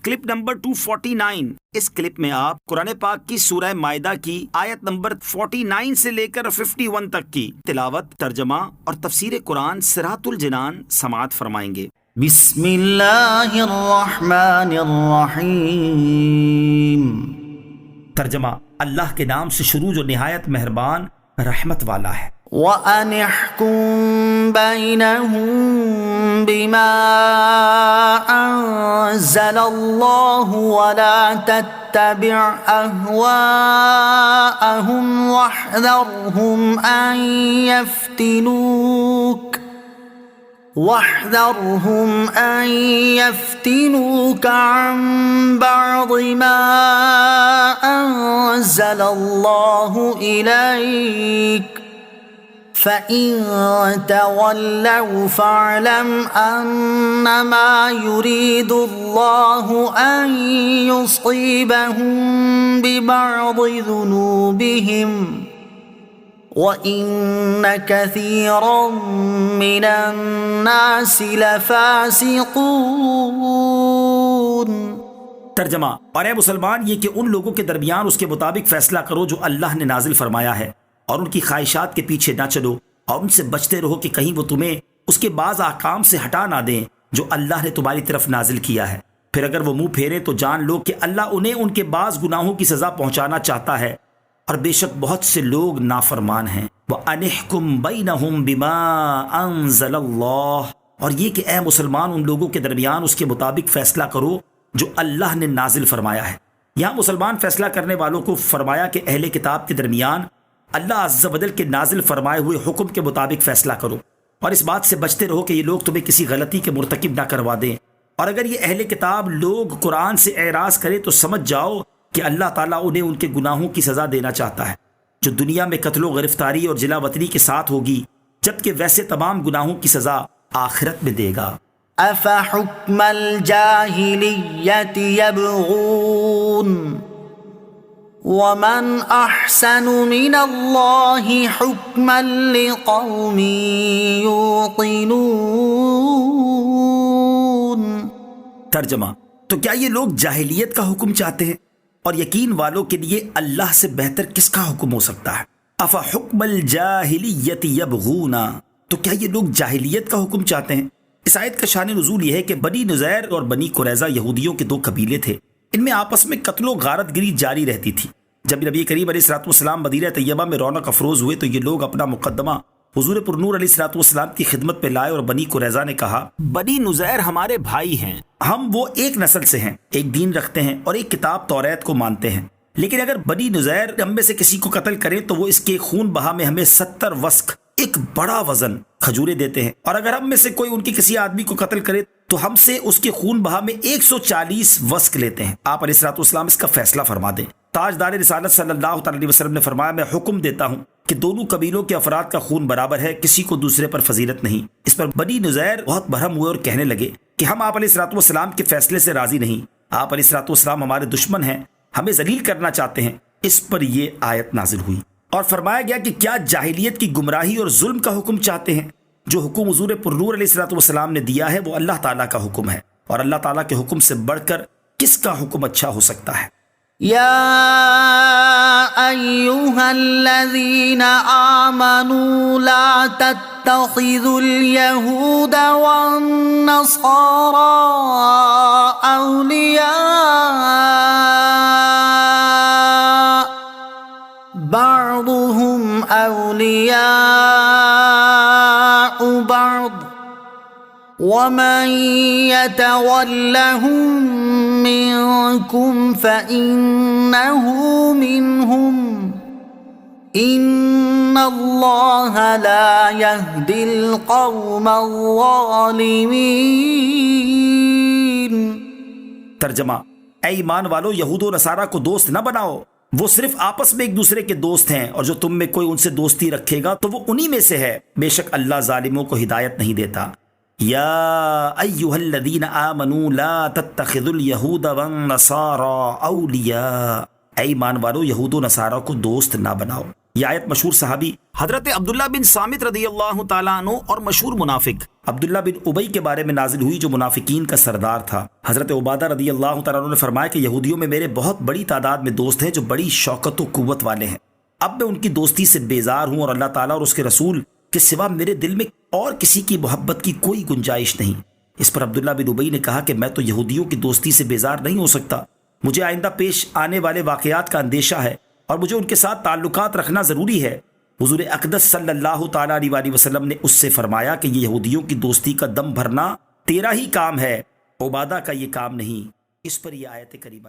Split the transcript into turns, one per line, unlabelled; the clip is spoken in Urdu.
Clip number 249۔ اس کلپ میں آپ قرآن پاک کی سورہ مائدہ کی آیت نمبر 49 سے لے کر 51 تک کی تلاوت، ترجمہ اور تفسیر قرآن صراط الجنان سماعت فرمائیں گے۔
بسم اللہ الرحمن الرحیم۔
ترجمہ: اللہ کے نام سے شروع جو نہایت مہربان رحمت والا ہے۔
وَأَنِ احْكُم بَيْنَهُم بِمَا أَنزَلَ اللَّهُ وَلَا تَتَّبِعْ أَهْوَاءَهُمْ وَاحْذَرْهُمْ أَن يَفْتِنُوكَ عَن بَعْضِ مَا أَنزَلَ اللَّهُ إِلَيْكَ فَإِن تَوَلَّوْا فَاعْلَمْ أَنَّمَا يُرِيدُ اللَّهُ أَن يُصِيبَهُم بِبَعْضِ ذُنُوبِهِمْ وَإِنَّ كَثِيرًا مِّنَ النَّاسِ لَفَاسِقُونَ۔
ترجمہ: اور اے مسلمان، یہ کہ ان لوگوں کے درمیان اس کے مطابق فیصلہ کرو جو اللہ نے نازل فرمایا ہے، اور ان کی خواہشات کے پیچھے نہ چلو، اور ان سے بچتے رہو کہ کہیں وہ تمہیں اس کے بعض احکام سے ہٹا نہ دیں جو اللہ نے تمہاری طرف نازل کیا ہے۔ پھر اگر وہ منہ پھیرے تو جان لو کہ اللہ انہیں ان کے بعض گناہوں کی سزا پہنچانا چاہتا ہے، اور بے شک بہت سے لوگ نافرمان ہیں۔ وَأَنِ احْكُم بَيْنَهُم بِمَا أَنزَلَ اللَّهُ، اور یہ کہ اے مسلمان ان لوگوں کے درمیان اس کے مطابق فیصلہ کرو جو اللہ نے نازل فرمایا ہے۔ یہاں مسلمان فیصلہ کرنے والوں کو فرمایا کہ اہل کتاب کے درمیان اللہ عز و جل کے نازل فرمائے ہوئے حکم کے مطابق فیصلہ کرو، اور اس بات سے بچتے رہو کہ یہ لوگ تمہیں کسی غلطی کے مرتکب نہ کروا دیں۔ اور اگر یہ اہل کتاب لوگ قرآن سے اعراض کرے تو سمجھ جاؤ کہ اللہ تعالیٰ انہیں ان کے گناہوں کی سزا دینا چاہتا ہے، جو دنیا میں قتل و گرفتاری اور جلا وطنی کے ساتھ ہوگی، جبکہ ویسے تمام گناہوں کی سزا آخرت میں دے گا۔
أَفَحُكْمَ الْجَاهِلِيَّةِ يَبْغُونَ وَمَنْ أَحْسَنُ مِنَ اللَّهِ حُكْمًا لِقَوْمٍ يُوقِنُونَ۔
ترجمہ: تو کیا یہ لوگ جاہلیت کا حکم چاہتے ہیں؟ اور یقین والوں کے لیے اللہ سے بہتر کس کا حکم ہو سکتا ہے؟ افحکم الجاہلیت یبغون، تو کیا یہ لوگ جاہلیت کا حکم چاہتے ہیں؟ اس آیت کا شان نزول یہ ہے کہ بنی نذیر اور بنی قریظہ یہودیوں کے دو قبیلے تھے، ان میں آپس میں قتل و غارت گری جاری رہتی تھی۔ جب نبی کریم علیہ الصلوۃ والسلام مدینہ طیبہ میں رونق افروز ہوئے تو یہ لوگ اپنا مقدمہ حضور پرنور علیہ الصلوۃ والسلام کی خدمت پہ لائے، اور بنی قریظہ نے کہا، بنی نذیر ہمارے بھائی ہیں، ہم وہ ایک نسل سے ہیں، ایک دین رکھتے ہیں اور ایک کتاب توریت کو مانتے ہیں، لیکن اگر بنی نذیر ہم میں سے کسی کو قتل کرے تو وہ اس کے خون بہا میں ہمیں 70 وسق، ایک بڑا وزن کھجورے دیتے ہیں، اور اگر ہم میں سے کوئی ان کے کسی آدمی کو قتل کرے تو ہم سے اس کے خون بہا میں 140 وسق لیتے ہیں۔ آپ علیہ الصلوۃ والسلام اس کا فیصلہ فرما دیں۔ تاجدار رسالت صلی اللہ علیہ وسلم نے فرمایا، میں حکم دیتا ہوں کہ دونوں قبیلوں کے افراد کا خون برابر ہے، کسی کو دوسرے پر فضیلت نہیں۔ اس پر بنی نذیر بہت برہم ہوئے اور کہنے لگے کہ ہم آپ علیہ الصلوۃ والسلام کے فیصلے سے راضی نہیں، آپ علیہ الصلوۃ والسلام ہمارے دشمن ہیں، ہمیں ذلیل کرنا چاہتے ہیں۔ اس پر یہ آیت نازل ہوئی اور فرمایا گیا کہ کیا جاہلیت کی گمراہی اور ظلم کا حکم چاہتے ہیں؟ جو حکم حضور پرنور علیہ الصلوۃ والسلام نے دیا ہے وہ اللہ تعالیٰ کا حکم ہے، اور اللہ تعالیٰ کے حکم سے بڑھ کر کس کا حکم اچھا ہو سکتا ہے؟
یا ایھا الذین آمنوا لا تتخذوا اليہود والنصارى اولیاء بعضهم اولیاء بعض وَمَن يَتَوَلَّهُم مِّنكُمْ فَإِنَّهُ مِنْهُمْ إِنَّ اللَّهَ لَا يَهْدِي الْقَوْمَ الظَّالِمِينَ۔
ترجمہ: اے ایمان والو، یہود و نصارہ کو دوست نہ بناؤ، وہ صرف آپس میں ایک دوسرے کے دوست ہیں، اور جو تم میں کوئی ان سے دوستی رکھے گا تو وہ انہی میں سے ہے، بے شک اللہ ظالموں کو ہدایت نہیں دیتا۔ یا ایھا الذین آمنوا لا تتخذوا الیہود والنصارى اولیاء، اے ایمان والو، یہود و نصارہ کو دوست نہ بناؤ۔ یہ آیت مشہور صحابی حضرت عبداللہ بن صامت رضی اللہ تعالیٰ عنہ اور مشہور منافق عبداللہ بن ابی کے بارے میں نازل ہوئی جو منافقین کا سردار تھا۔ حضرت عبادہ رضی اللہ تعالیٰ عنہ نے فرمایا کہ یہودیوں میں میرے بہت بڑی تعداد میں دوست ہیں جو بڑی شوکت و قوت والے ہیں، اب میں ان کی دوستی سے بیزار ہوں اور اللہ تعالیٰ اور اس کے رسول کے سوا میرے دل میں اور کسی کی محبت کی کوئی گنجائش نہیں۔ اس پر عبداللہ بن ابی نے کہا کہ میں تو یہودیوں کی دوستی سے بیزار نہیں ہو سکتا، مجھے آئندہ پیش آنے والے واقعات کا اندیشہ ہے اور مجھے ان کے ساتھ تعلقات رکھنا ضروری ہے۔ حضور اقدس صلی اللہ تعالیٰ علیہ وآلہ وسلم نے اس سے فرمایا کہ یہ یہودیوں کی دوستی کا دم بھرنا تیرا ہی کام ہے، عبادہ کا یہ کام نہیں۔ اس پر یہ آیت کریمہ